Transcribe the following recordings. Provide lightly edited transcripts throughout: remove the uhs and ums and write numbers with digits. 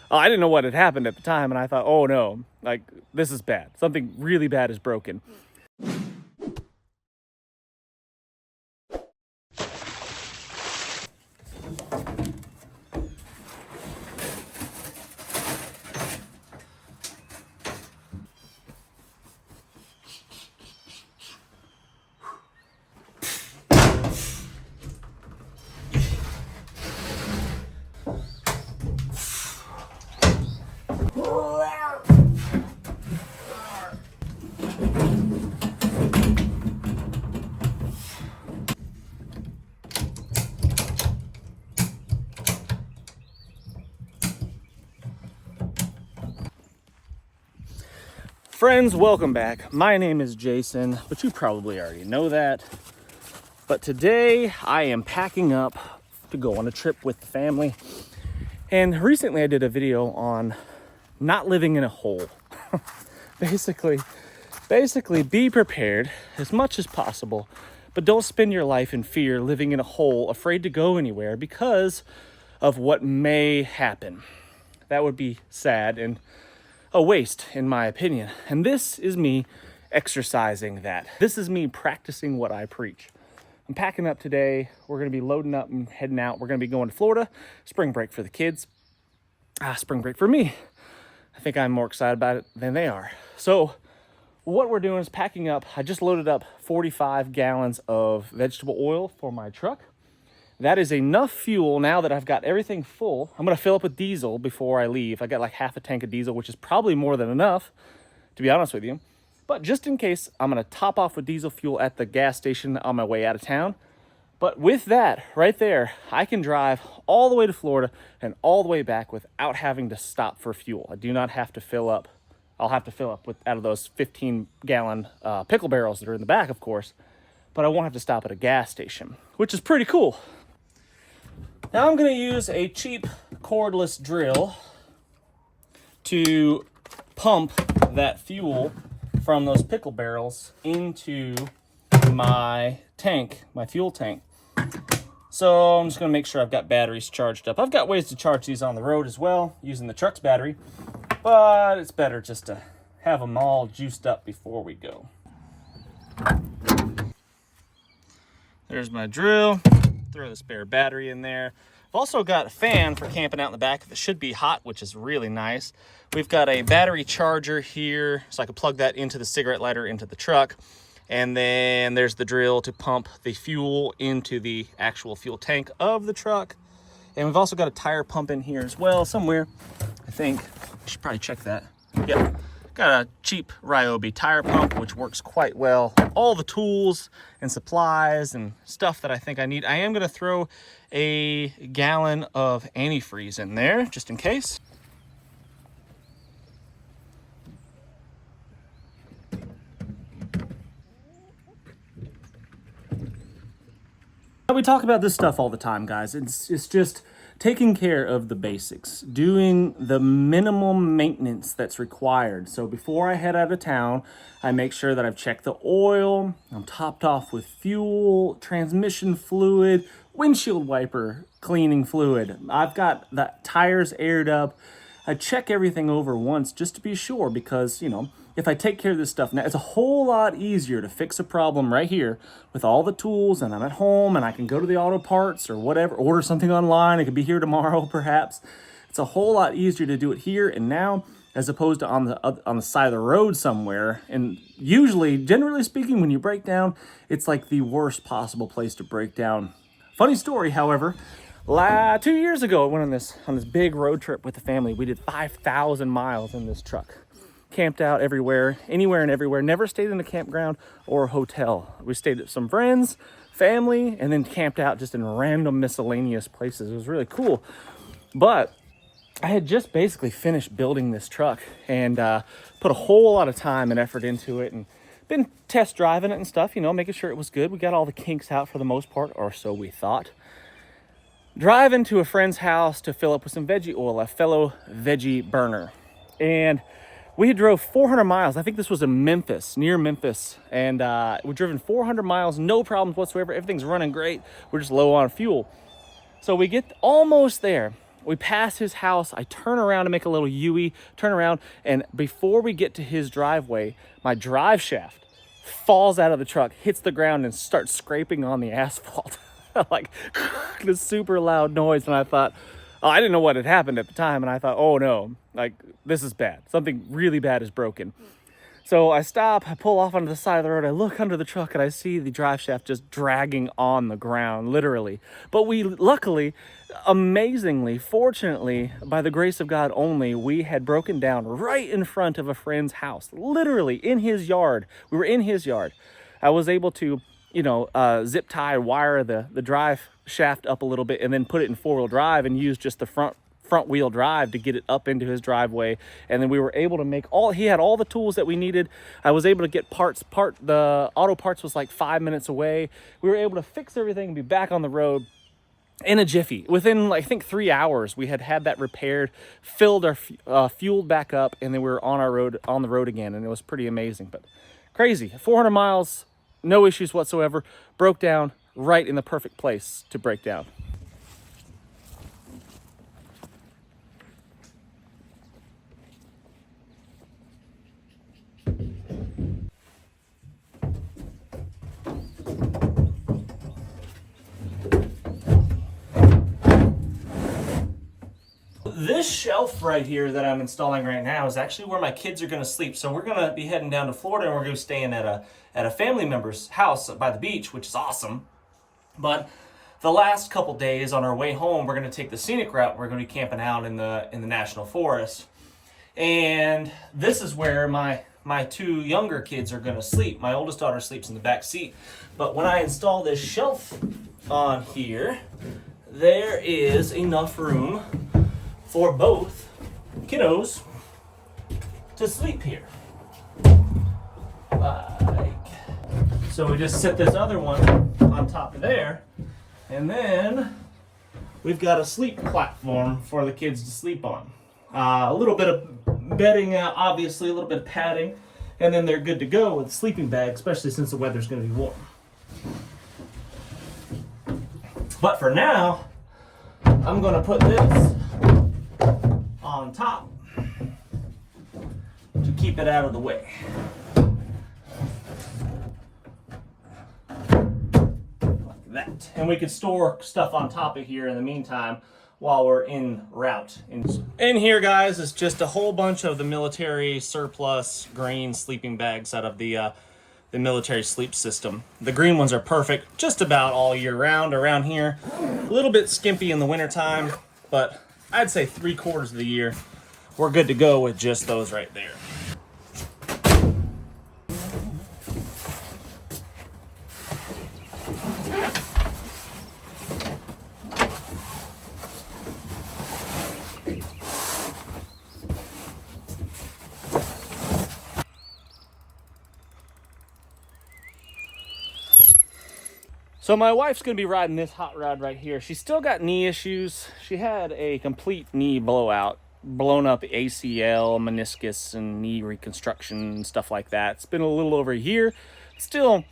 I didn't know what had happened at the time, and I thought, oh no, like this is bad. Something really bad is broken. Friends, welcome back. My name is Jason, but you probably already know that. But today I am packing up to go on a trip with the family. And recently I did a video on not living in a hole. Basically, be prepared as much as possible, but don't spend your life in fear, living in a hole, afraid to go anywhere because of what may happen. That would be sad and a waste, in my opinion. And this is me exercising that. This is me practicing what I preach. I'm packing up today. We're going to be loading up and heading out. We're going to be going to Florida. Spring break for the kids. Spring break for me. I think I'm more excited about it than they are. So what we're doing is packing up. I just loaded up 45 gallons of vegetable oil for my truck. That is enough fuel now that I've got everything full. I'm gonna fill up with diesel before I leave. I got like half a tank of diesel, which is probably more than enough, to be honest with you. But just in case, I'm gonna top off with diesel fuel at the gas station on my way out of town. But with that right there, I can drive all the way to Florida and all the way back without having to stop for fuel. I do not have to fill up. I'll have to fill up with out of those 15-gallon pickle barrels that are in the back, of course, but I won't have to stop at a gas station, which is pretty cool. Now I'm going to use a cheap cordless drill to pump that fuel from those pickle barrels into my tank, my fuel tank. So I'm just going to make sure I've got batteries charged up. I've got ways to charge these on the road as well, using the truck's battery, but it's better just to have them all juiced up before we go. There's my drill. Throw the spare battery in there. I've also got a fan for camping out in the back that should be hot, which is really nice. We've got a battery charger here, so I can plug that into the cigarette lighter into the truck. And then there's the drill to pump the fuel into the actual fuel tank of the truck. And we've also got a tire pump in here as well, somewhere. I think I should probably check that. Yep. Got a cheap Ryobi tire pump, which works quite well. All the tools and supplies and stuff that I think I need. I am gonna throw a gallon of antifreeze in there, just in case. We talk about this stuff all the time, guys. It's just taking care of the basics, doing the minimum maintenance that's required. So before I head out of town, I make sure that I've checked the oil, I'm topped off with fuel, transmission fluid, windshield wiper cleaning fluid. I've got the tires aired up. I check everything over once just to be sure, because, you know, if I take care of this stuff now, it's a whole lot easier to fix a problem right here with all the tools, and I'm at home and I can go to the auto parts or whatever, order something online. It could be here tomorrow, perhaps. It's a whole lot easier to do it here and now as opposed to on the side of the road somewhere. And usually, generally speaking, when you break down, it's like the worst possible place to break down. Funny story, however, 2 years ago, I went on this big road trip with the family. We did 5,000 miles in this truck. Camped out everywhere, anywhere and everywhere. Never stayed in a campground or a hotel. We stayed at some friends, family, and then camped out just in random miscellaneous places. It was really cool. But I had just basically finished building this truck and put a whole lot of time and effort into it, and been test driving it and stuff, you know, making sure it was good. We got all the kinks out for the most part, or so we thought. Driving to a friend's house to fill up with some veggie oil, a fellow veggie burner. And we had drove 400 miles. I think this was in Memphis, near Memphis. And we've driven 400 miles, no problems whatsoever. Everything's running great. We're just low on fuel. So we get almost there. we pass his house. I turn around to make a little U-turn, turn around, and before we get to his driveway, my drive shaft falls out of the truck, hits the ground, and starts scraping on the asphalt. Like this super loud noise. And I thought, oh, I didn't know what had happened at the time. And I thought, oh no, like this is bad. Something really bad is broken. So I stop, I pull off onto the side of the road, I look under the truck, and I see the drive shaft just dragging on the ground, literally. But we luckily, amazingly, fortunately, by the grace of God only, we had broken down right in front of a friend's house, literally in his yard. We were in his yard. I was able to, zip tie, wire the drive shaft up a little bit, and then put it in four-wheel drive and use just the front wheel drive to get it up into his driveway. And then we were able to make he had all the tools that we needed. I was able to get the auto parts was like 5 minutes away. We were able to fix everything and be back on the road in a jiffy. Within, I think, 3 hours, we had that repaired, filled our fuel back up, and then we were on the road again. And it was pretty amazing, but crazy. 400 miles, no issues whatsoever. Broke down right in the perfect place to break down. This shelf right here that I'm installing right now is actually where my kids are going to sleep. So we're going to be heading down to Florida, and we're going to be staying at a family member's house by the beach, which is awesome. But the last couple days on our way home, we're going to take the scenic route. We're going to be camping out in the national forest. And this is where my two younger kids are going to sleep. My oldest daughter sleeps in the back seat. But when I install this shelf on here, there is enough room for both kiddos to sleep here. So we just set this other one on top of there, and then we've got a sleep platform for the kids to sleep on. A little bit of bedding, obviously, a little bit of padding, and then they're good to go with a sleeping bag, especially since the weather's going to be warm. But for now, I'm going to put this on top to keep it out of the way. Like that. And we could store stuff on top of here in the meantime while we're en route. In here, guys, is just a whole bunch of the military surplus green sleeping bags out of the military sleep system. The green ones are perfect just about all year round around here. A little bit skimpy in the wintertime, but I'd say 3/4 of the year, we're good to go with just those right there. So my wife's going to be riding this hot rod right here. She's still got knee issues. She had a complete knee blowout, blown up ACL, meniscus, and knee reconstruction and stuff like that. It's been a little over a year. Still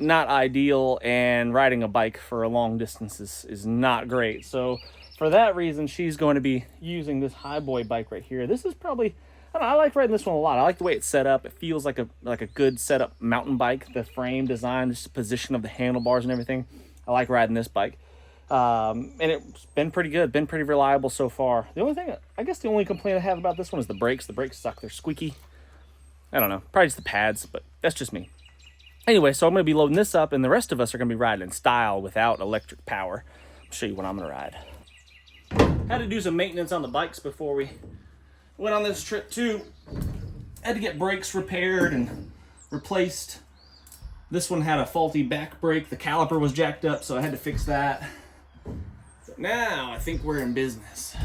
not ideal, and riding a bike for a long distance is not great. So for that reason, she's going to be using this high boy bike right here. This is probably, I don't know, I like riding this one a lot. I like the way it's set up. It feels like a good setup mountain bike. The frame design, just the position of the handlebars and everything. I like riding this bike. And it's been pretty good, been pretty reliable so far. The only complaint I have about this one is the brakes. The brakes suck, they're squeaky. I don't know, probably just the pads, but that's just me. Anyway, so I'm going to be loading this up, and the rest of us are going to be riding in style without electric power. I'll show you what I'm going to ride. Had to do some maintenance on the bikes before we went on this trip too. Had to get brakes repaired and replaced. This one had a faulty back brake. The caliper was jacked up, so I had to fix that. But now I think we're in business.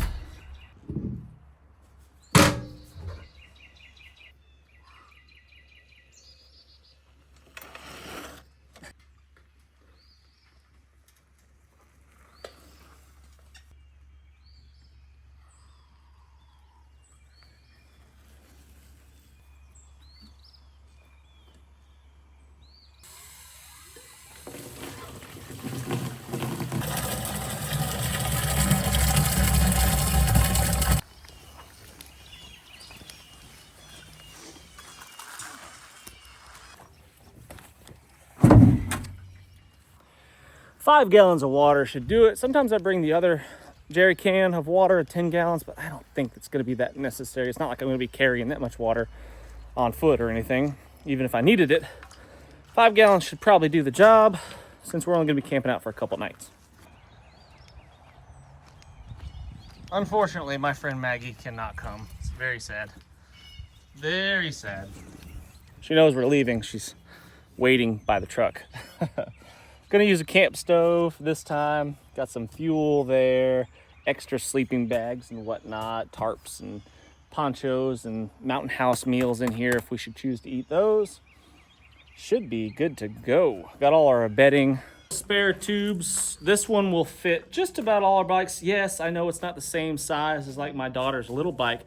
5 gallons of water should do it. Sometimes I bring the other jerry can of water at 10 gallons, but I don't think it's going to be that necessary. It's not like I'm going to be carrying that much water on foot or anything, even if I needed it. 5 gallons should probably do the job since we're only going to be camping out for a couple nights. Unfortunately, my friend Maggie cannot come. It's very sad. Very sad. She knows we're leaving. She's waiting by the truck. Gonna use a camp stove this time. Got some fuel there, extra sleeping bags and whatnot, tarps and ponchos and mountain house meals in here if we should choose to eat those. Should be good to go. Got all our bedding. Spare tubes. This one will fit just about all our bikes. Yes, I know it's not the same size as like my daughter's little bike,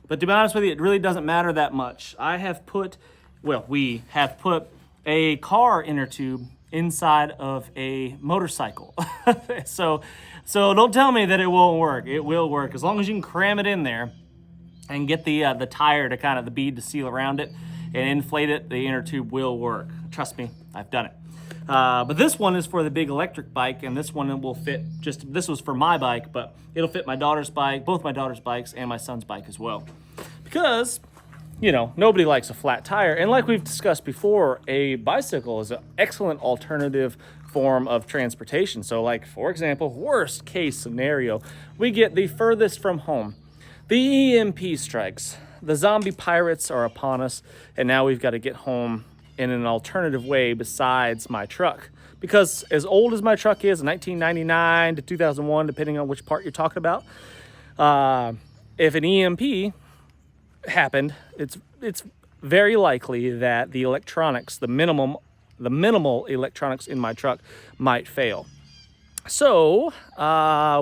but to be honest with you, it really doesn't matter that much. We have put a car inner tube inside of a motorcycle. so don't tell me that it won't work. It will work as long as you can cram it in there and get the tire to kind of the bead to seal around it and inflate it. The inner tube will work. Trust me, I've done it. But this one is for the big electric bike, and this one will fit this was for my bike, but it'll fit my daughter's bike, both my daughter's bikes, and my son's bike as well. Because, you know, nobody likes a flat tire. And like we've discussed before, a bicycle is an excellent alternative form of transportation. So like, for example, worst case scenario, we get the furthest from home. The EMP strikes. The zombie pirates are upon us, and now we've got to get home in an alternative way besides my truck. Because as old as my truck is, 1999 to 2001, depending on which part you're talking about, if an EMP happened, it's very likely that the electronics, the minimal electronics in my truck might fail. So,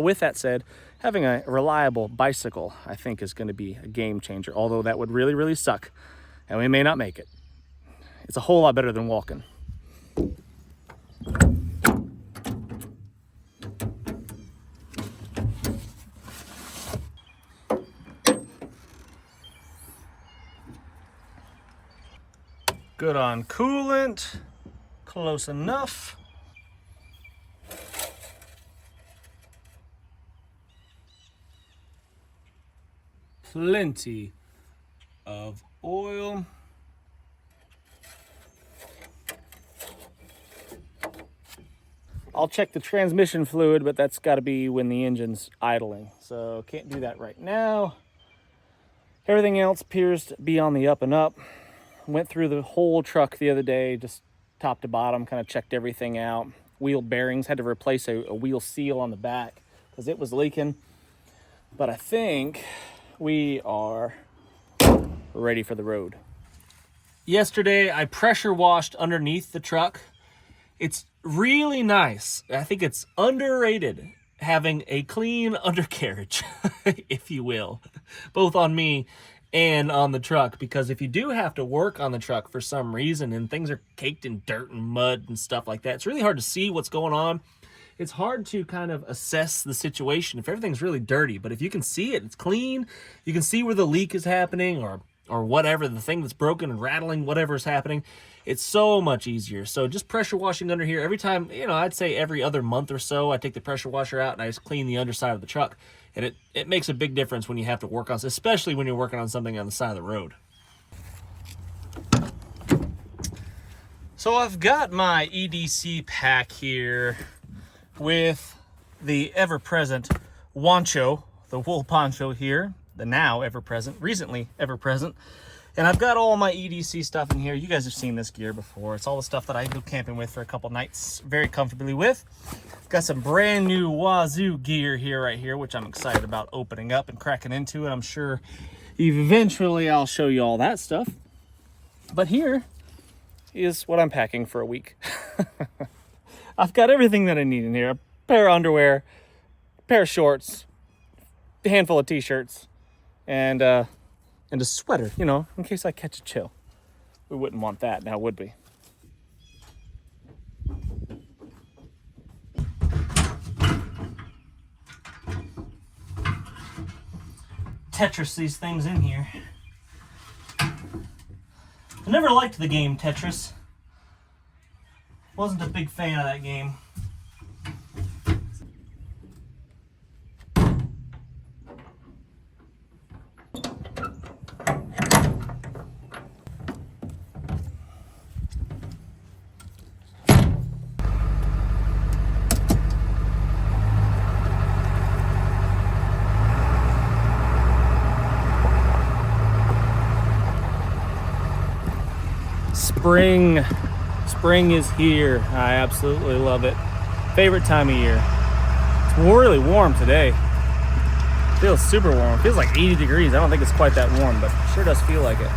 with that said, having a reliable bicycle, I think, is going to be a game changer, although that would really, really suck, and we may not make it. It's a whole lot better than walking. Good on coolant, close enough. Plenty of oil. I'll check the transmission fluid, but that's got to be when the engine's idling. So can't do that right now. Everything else appears to be on the up and up. Went through the whole truck the other day, just top to bottom, kind of checked everything out. Wheel bearings, had to replace a wheel seal on the back because it was leaking. But I think we are ready for the road. Yesterday, I pressure washed underneath the truck. It's really nice. I think it's underrated having a clean undercarriage, if you will, both on me and on the truck, because if you do have to work on the truck for some reason and things are caked in dirt and mud and stuff like that, it's really hard to see what's going on. It's hard to kind of assess the situation if everything's really dirty, but if you can see it, it's clean, you can see where the leak is happening or whatever, the thing that's broken and rattling, whatever is happening, it's so much easier. So just pressure washing under here every time, I'd say every other month or so, I take the pressure washer out and I just clean the underside of the truck. And it makes a big difference when you have to work on, especially when you're working on something on the side of the road. So I've got my EDC pack here with the ever-present Wancho, the wool poncho here, the now ever-present, recently ever-present. And I've got all my EDC stuff in here. You guys have seen this gear before. It's all the stuff that I go camping with for a couple nights very comfortably with. Got some brand new Wazoo gear here, right here, which I'm excited about opening up and cracking into. And I'm sure eventually I'll show you all that stuff. But here is what I'm packing for a week. I've got everything that I need in here. A pair of underwear, a pair of shorts, a handful of t-shirts, and a sweater, in case I catch a chill. We wouldn't want that now, would we? Tetris these things in here. I never liked the game Tetris. Wasn't a big fan of that game. Spring is here. I absolutely love it. Favorite time of year. It's really warm today. Feels super warm. Feels like 80 degrees. I don't think it's quite that warm, but sure does feel like it.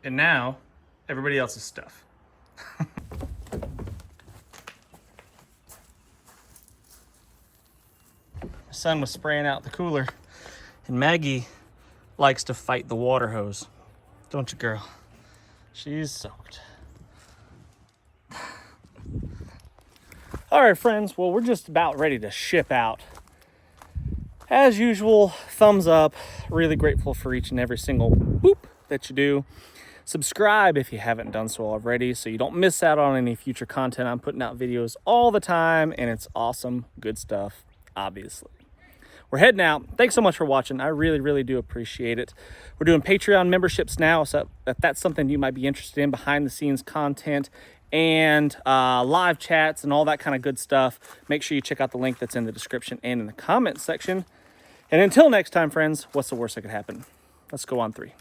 And now, everybody else's stuff. My son was spraying out the cooler, and Maggie likes to fight the water hose. Don't you, girl? She's soaked. All right, friends. Well, we're just about ready to ship out. As usual, thumbs up. Really grateful for each and every single boop that you do. Subscribe if you haven't done so already so you don't miss out on any future content. I'm putting out videos all the time, and it's awesome, good stuff, obviously. We're heading out. Thanks so much for watching. I really, really do appreciate it. We're doing Patreon memberships now, so if that's something you might be interested in, behind-the-scenes content and live chats and all that kind of good stuff, make sure you check out the link that's in the description and in the comments section. And until next time, friends, what's the worst that could happen? Let's go on 3.